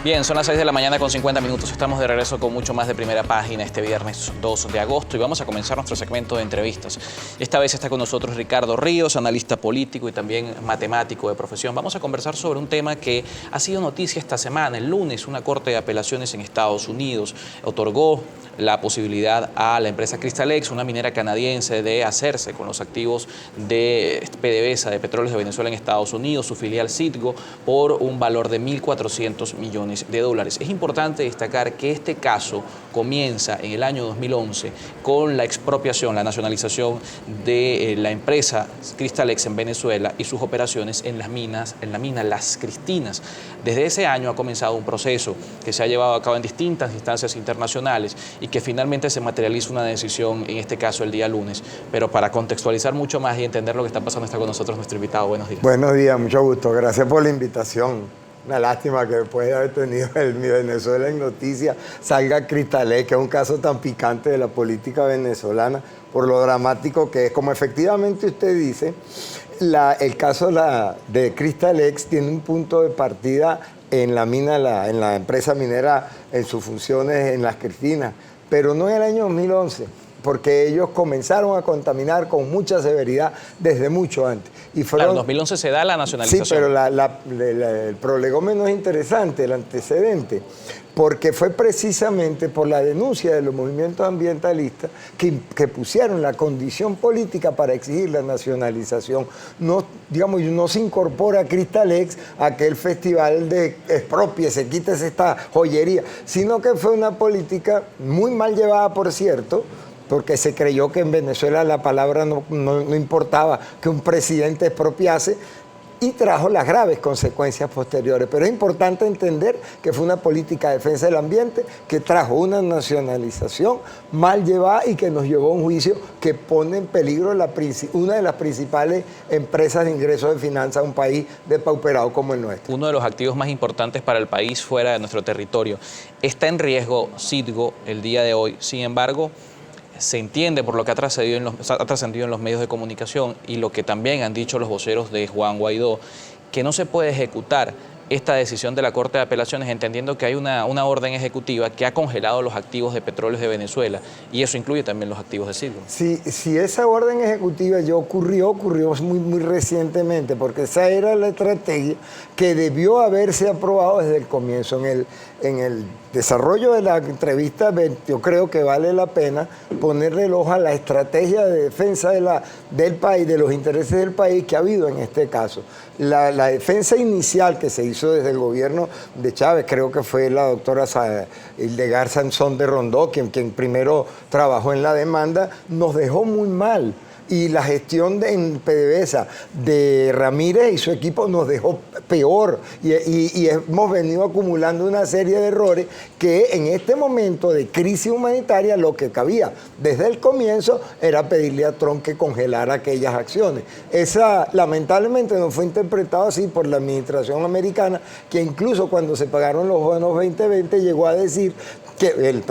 Bien, son las 6 de la mañana con 50 minutos. Estamos de regreso con mucho más de Primera Página este viernes 2 de agosto y vamos a comenzar nuestro segmento de entrevistas. Esta vez está con nosotros Ricardo Ríos, analista político y también matemático de profesión. Vamos a conversar sobre un tema que ha sido noticia esta semana. El lunes, una corte de apelaciones en Estados Unidos otorgó la posibilidad a la empresa Cristalex, una minera canadiense, de hacerse con los activos de PDVSA, de Petróleos de Venezuela en Estados Unidos, su filial Citgo, por un valor de 1.400 millones de dólares. Es importante destacar que este caso comienza en el año 2011 con la expropiación, la nacionalización de la empresa Cristalex en Venezuela y sus operaciones en las minas, en la mina Las Cristinas. Desde ese año ha comenzado un proceso que se ha llevado a cabo en distintas instancias internacionales y que finalmente se materializa una decisión, en este caso el día lunes. Pero para contextualizar mucho más y entender lo que está pasando, está con nosotros nuestro invitado. Buenos días. Buenos días, mucho gusto. Gracias por la invitación. Una lástima que después de haber tenido el Mi Venezuela en Noticias salga Cristalex, que es un caso tan picante de la política venezolana, por lo dramático que es. Como efectivamente usted dice, el caso de Cristalex tiene un punto de partida en la mina, en la empresa minera, en sus funciones en Las Cristinas, pero no en el año 2011. Porque ellos comenzaron a contaminar con mucha severidad desde mucho antes. Y fueron, claro, en 2011 se da la nacionalización. Sí, pero el prolegómeno es interesante, el antecedente, porque fue precisamente por la denuncia de los movimientos ambientalistas que pusieron la condición política para exigir la nacionalización. No, digamos, no se incorpora Cristalex a aquel festival de expropiese, quítese esta joyería, sino que fue una política muy mal llevada, por cierto, porque se creyó que en Venezuela la palabra no importaba, que un presidente expropiase, y trajo las graves consecuencias posteriores. Pero es importante entender que fue una política de defensa del ambiente que trajo una nacionalización mal llevada y que nos llevó a un juicio que pone en peligro una de las principales empresas de ingresos de finanzas de un país depauperado como el nuestro. Uno de los activos más importantes para el país fuera de nuestro territorio. Está en riesgo Citgo el día de hoy. Sin embargo, se entiende por lo que ha trascendido en los medios de comunicación y lo que también han dicho los voceros de Juan Guaidó, que no se puede ejecutar esta decisión de la Corte de Apelaciones, entendiendo que hay una orden ejecutiva que ha congelado los activos de Petróleos de Venezuela, y eso incluye también los activos de Citgo. Si esa orden ejecutiva ya ocurrió muy recientemente, porque esa era la estrategia que debió haberse aprobado desde el comienzo. En el desarrollo de la entrevista, yo creo que vale la pena ponerle el ojo a la estrategia de defensa del país, de los intereses del país que ha habido en este caso. La defensa inicial que se hizo desde el gobierno de Chávez, creo que fue la doctora Hildegard Sansón de Rondó, quien primero trabajó en la demanda, nos dejó muy mal. Y la gestión en PDVSA de Ramírez y su equipo nos dejó peor. Y hemos venido acumulando una serie de errores que en este momento de crisis humanitaria lo que cabía desde el comienzo era pedirle a Trump que congelara aquellas acciones. Esa lamentablemente no fue interpretado así por la administración americana, que incluso cuando se pagaron los bonos 2020 llegó a decir que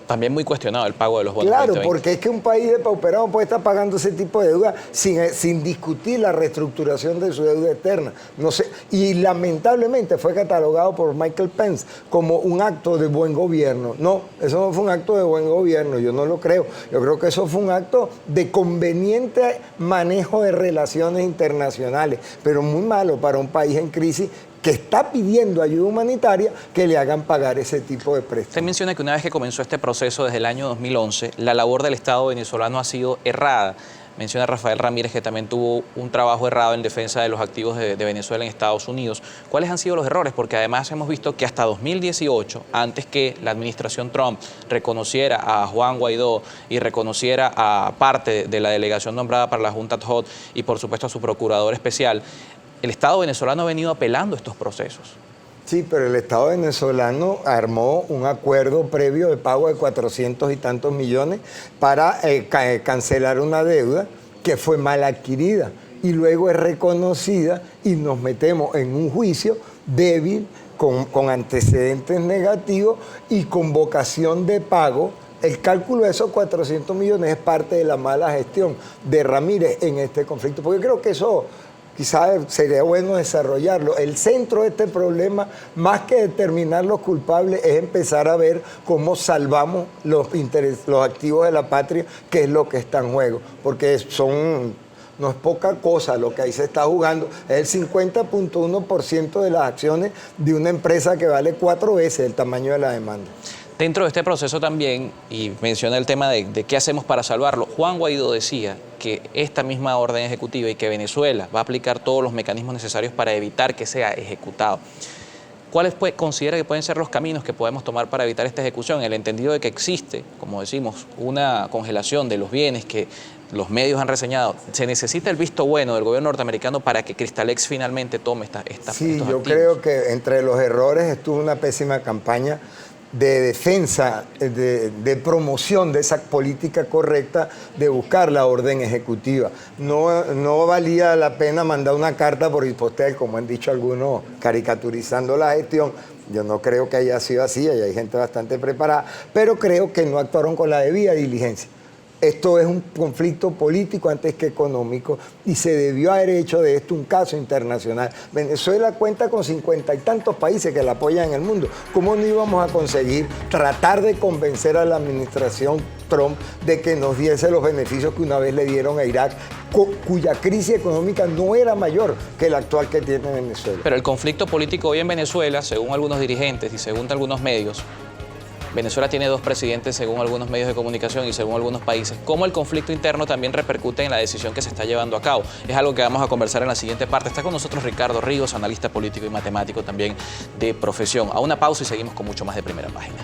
también muy cuestionado el pago de los bonos. Claro, 2020. porque es que un país depauperado puede estar pagando ese tipo de deuda sin discutir la reestructuración de su deuda externa. No sé, y lamentablemente fue catalogado por Michael Pence como un acto de buen gobierno. No, eso no fue un acto de buen gobierno, yo no lo creo. Yo creo que eso fue un acto de conveniente manejo de relaciones internacionales, pero muy malo para un país en crisis que está pidiendo ayuda humanitaria, que le hagan pagar ese tipo de préstamos. Usted menciona que una vez que comenzó este proceso desde el año 2011, la labor del Estado venezolano ha sido errada. Menciona Rafael Ramírez que también tuvo un trabajo errado en defensa de los activos de Venezuela en Estados Unidos. ¿Cuáles han sido los errores? Porque además hemos visto que hasta 2018, antes que la administración Trump reconociera a Juan Guaidó y reconociera a parte de la delegación nombrada para la Junta Ad Hoc y por supuesto a su procurador especial, el Estado venezolano ha venido apelando estos procesos. Sí, pero el Estado venezolano armó un acuerdo previo de pago de 400 y tantos millones para cancelar una deuda que fue mal adquirida y luego es reconocida y nos metemos en un juicio débil, con antecedentes negativos y con vocación de pago. El cálculo de esos 400 millones es parte de la mala gestión de Ramírez en este conflicto, porque creo que eso quizás sería bueno desarrollarlo. El centro de este problema, más que determinar los culpables, es empezar a ver cómo salvamos los activos de la patria, que es lo que está en juego, porque no es poca cosa lo que ahí se está jugando. Es el 50.1% de las acciones de una empresa que vale 4 veces el tamaño de la demanda. Dentro de este proceso también, y menciona el tema de qué hacemos para salvarlo, Juan Guaidó decía que esta misma orden ejecutiva y que Venezuela va a aplicar todos los mecanismos necesarios para evitar que sea ejecutado. ¿Cuáles considera que pueden ser los caminos que podemos tomar para evitar esta ejecución? El entendido de que existe, como decimos, una congelación de los bienes que los medios han reseñado. ¿Se necesita el visto bueno del gobierno norteamericano para que Cristalex finalmente tome estos activos? Sí, yo creo que entre los errores estuvo una pésima campaña de defensa, de promoción de esa política correcta de buscar la orden ejecutiva. No valía la pena mandar una carta por Hipostel, como han dicho algunos, caricaturizando la gestión. Yo no creo que haya sido así, hay gente bastante preparada, pero creo que no actuaron con la debida diligencia. Esto es un conflicto político antes que económico y se debió haber hecho de esto un caso internacional. Venezuela cuenta con 50 y tantos países que la apoyan en el mundo. ¿Cómo no íbamos a conseguir tratar de convencer a la administración Trump de que nos diese los beneficios que una vez le dieron a Irak, cuya crisis económica no era mayor que la actual que tiene Venezuela? Pero el conflicto político hoy en Venezuela, según algunos dirigentes y según algunos medios, Venezuela tiene 2 presidentes según algunos medios de comunicación y según algunos países. ¿Cómo el conflicto interno también repercute en la decisión que se está llevando a cabo? Es algo que vamos a conversar en la siguiente parte. Está con nosotros Ricardo Ríos, analista político y matemático también de profesión. A una pausa y seguimos con mucho más de Primera Página.